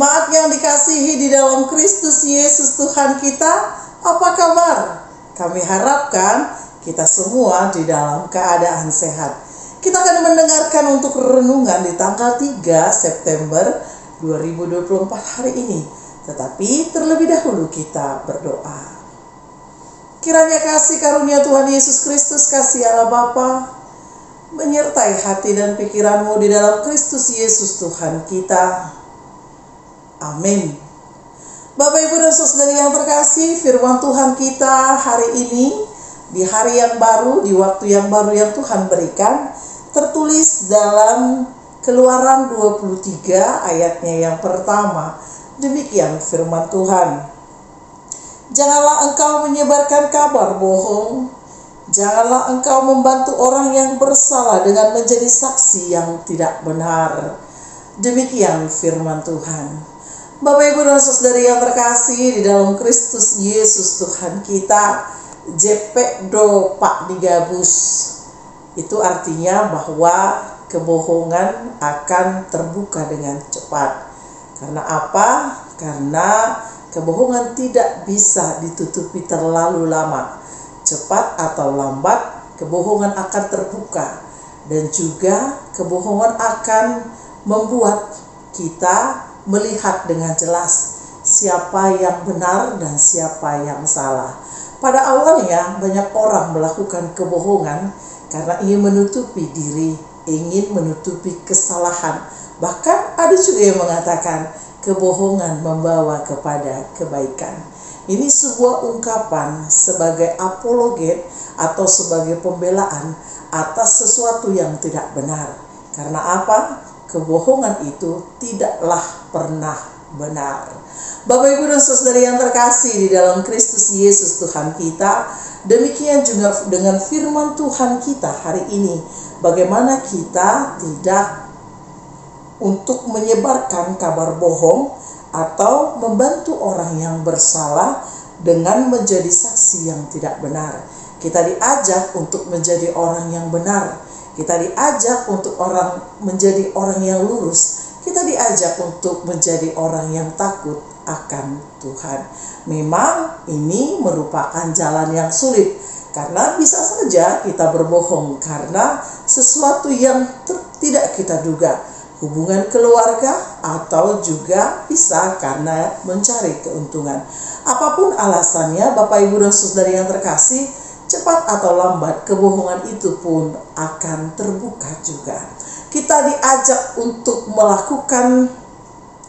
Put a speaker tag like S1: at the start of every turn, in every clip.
S1: Jemaat yang dikasihi di dalam Kristus Yesus Tuhan kita, apa kabar? Kami harapkan kita semua di dalam keadaan sehat. Kita akan mendengarkan untuk renungan di tanggal 3 September 2024 hari ini. Tetapi terlebih dahulu kita berdoa. Kiranya kasih karunia Tuhan Yesus Kristus, kasih Allah Bapa, menyertai hati dan pikiranmu di dalam Kristus Yesus Tuhan kita. Amin. Bapak, Ibu, dan Saudari yang terkasih, firman Tuhan kita hari ini, di hari yang baru, di waktu yang baru yang Tuhan berikan, tertulis dalam Keluaran 23 ayatnya yang pertama. Demikian firman Tuhan. Janganlah engkau menyebarkan kabar bohong. Janganlah engkau membantu orang yang bersalah dengan menjadi saksi yang tidak benar. Demikian firman Tuhan. Bapak, Ibu, dan Saudari yang terkasih di dalam Kristus Yesus Tuhan kita, JP Pak Digabus. Itu artinya bahwa kebohongan akan terbuka dengan cepat. Karena apa? Karena kebohongan tidak bisa ditutupi terlalu lama. Cepat atau lambat, kebohongan akan terbuka. Dan juga kebohongan akan membuat kita melihat dengan jelas siapa yang benar dan siapa yang salah. Pada awalnya banyak orang melakukan kebohongan karena ingin menutupi diri, ingin menutupi kesalahan. Bahkan ada juga yang mengatakan kebohongan membawa kepada kebaikan. Ini sebuah ungkapan sebagai apologet atau sebagai pembelaan atas sesuatu yang tidak benar. Karena apa? Kebohongan itu tidaklah pernah benar. Bapak, Ibu, dan Saudari yang terkasih di dalam Kristus Yesus Tuhan kita, demikian juga dengan firman Tuhan kita hari ini. Bagaimana kita tidak untuk menyebarkan kabar bohong atau membantu orang yang bersalah dengan menjadi saksi yang tidak benar. Kita diajak untuk menjadi orang yang benar. Kita diajak untuk menjadi orang yang lurus. Kita diajak untuk menjadi orang yang takut akan Tuhan. Memang ini merupakan jalan yang sulit. Karena bisa saja kita berbohong karena sesuatu yang tidak kita duga. Hubungan keluarga atau juga bisa karena mencari keuntungan. Apapun alasannya, Bapak, Ibu, dan Saudari yang terkasih, cepat atau lambat kebohongan itu pun akan terbuka juga. Kita diajak untuk melakukan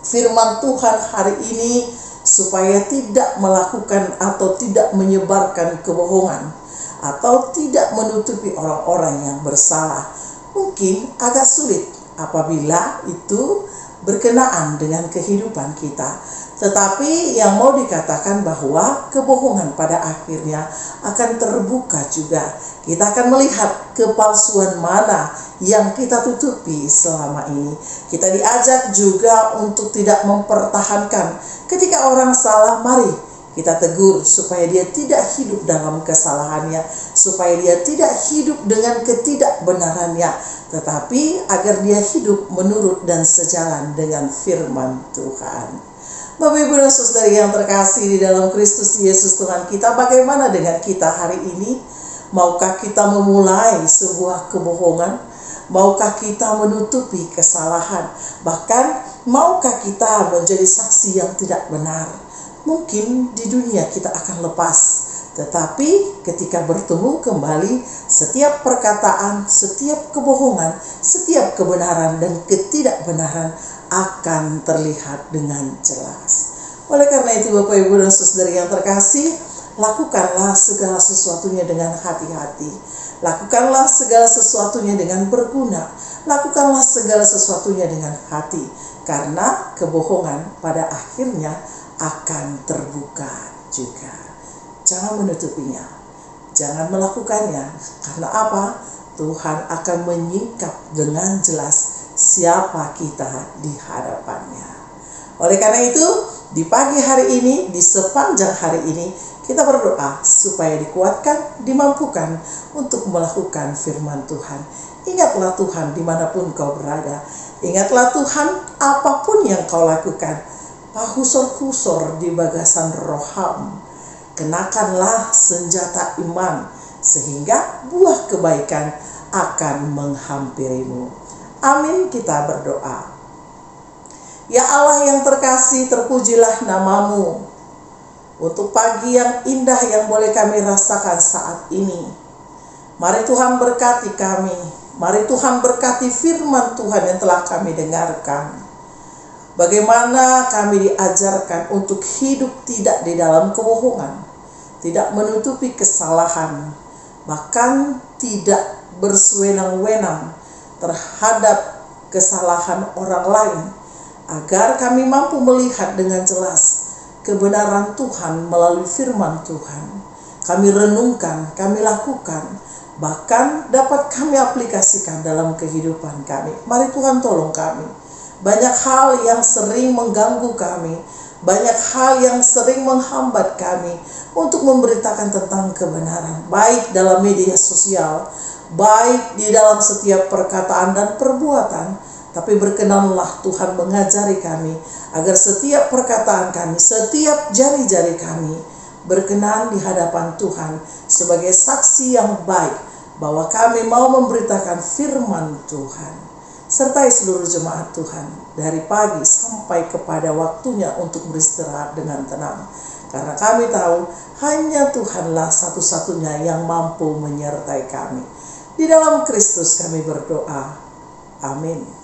S1: firman Tuhan hari ini supaya tidak melakukan atau tidak menyebarkan kebohongan atau tidak menutupi orang-orang yang bersalah. Mungkin agak sulit apabila itu berkenaan dengan kehidupan kita. Tetapi yang mau dikatakan bahwa kebohongan pada akhirnya akan terbuka juga. Kita akan melihat kepalsuan mana yang kita tutupi selama ini. Kita diajak juga untuk tidak mempertahankan. Ketika orang salah, mari kita tegur supaya dia tidak hidup dalam kesalahannya, supaya dia tidak hidup dengan ketidakbenarannya, tetapi agar dia hidup menurut dan sejalan dengan firman Tuhan. Bapak, Ibu, dan Saudari yang terkasih di dalam Kristus Yesus Tuhan kita, bagaimana dengan kita hari ini? Maukah kita memulai sebuah kebohongan? Maukah kita menutupi kesalahan? Bahkan maukah kita menjadi saksi yang tidak benar? Mungkin di dunia kita akan lepas, tetapi ketika bertemu kembali, setiap perkataan, setiap kebohongan, setiap kebenaran dan ketidakbenaran akan terlihat dengan jelas. Oleh karena itu, Bapak, Ibu, dan Saudari yang terkasih, lakukanlah segala sesuatunya dengan hati-hati. Lakukanlah segala sesuatunya dengan berguna. Lakukanlah segala sesuatunya dengan hati. Karena kebohongan pada akhirnya akan terbuka juga. Jangan menutupinya. Jangan melakukannya. Karena apa? Tuhan akan menyingkap dengan jelas siapa kita di hadapannya. Oleh karena itu, di pagi hari ini, di sepanjang hari ini, kita berdoa supaya dikuatkan, dimampukan untuk melakukan firman Tuhan. Ingatlah Tuhan dimanapun kau berada. Ingatlah Tuhan apapun yang kau lakukan. pahusor-kusor di bagasan roham. Kenakanlah senjata iman, sehingga buah kebaikan akan menghampirimu. Amin, kita berdoa. Ya Allah yang terkasih, terpujilah namamu untuk pagi yang indah yang boleh kami rasakan saat ini. Mari Tuhan berkati kami. Mari Tuhan berkati firman Tuhan yang telah kami dengarkan. Bagaimana kami diajarkan untuk hidup tidak di dalam kebohongan, tidak menutupi kesalahan, bahkan tidak bersewenang-wenang terhadap kesalahan orang lain, agar kami mampu melihat dengan jelas kebenaran Tuhan melalui firman Tuhan. Kami renungkan, kami lakukan, bahkan dapat kami aplikasikan dalam kehidupan kami. Mari Tuhan tolong kami. Banyak hal yang sering mengganggu kami, banyak hal yang sering menghambat kami untuk memberitakan tentang kebenaran, baik dalam media sosial, baik di dalam setiap perkataan dan perbuatan. Tapi berkenanlah Tuhan mengajari kami agar setiap perkataan kami, setiap jari-jari kami berkenan di hadapan Tuhan sebagai saksi yang baik bahwa kami mau memberitakan firman Tuhan. Sertai seluruh jemaat Tuhan dari pagi sampai kepada waktunya untuk beristirahat dengan tenang. Karena kami tahu hanya Tuhanlah satu-satunya yang mampu menyertai kami. Di dalam Kristus kami berdoa. Amin.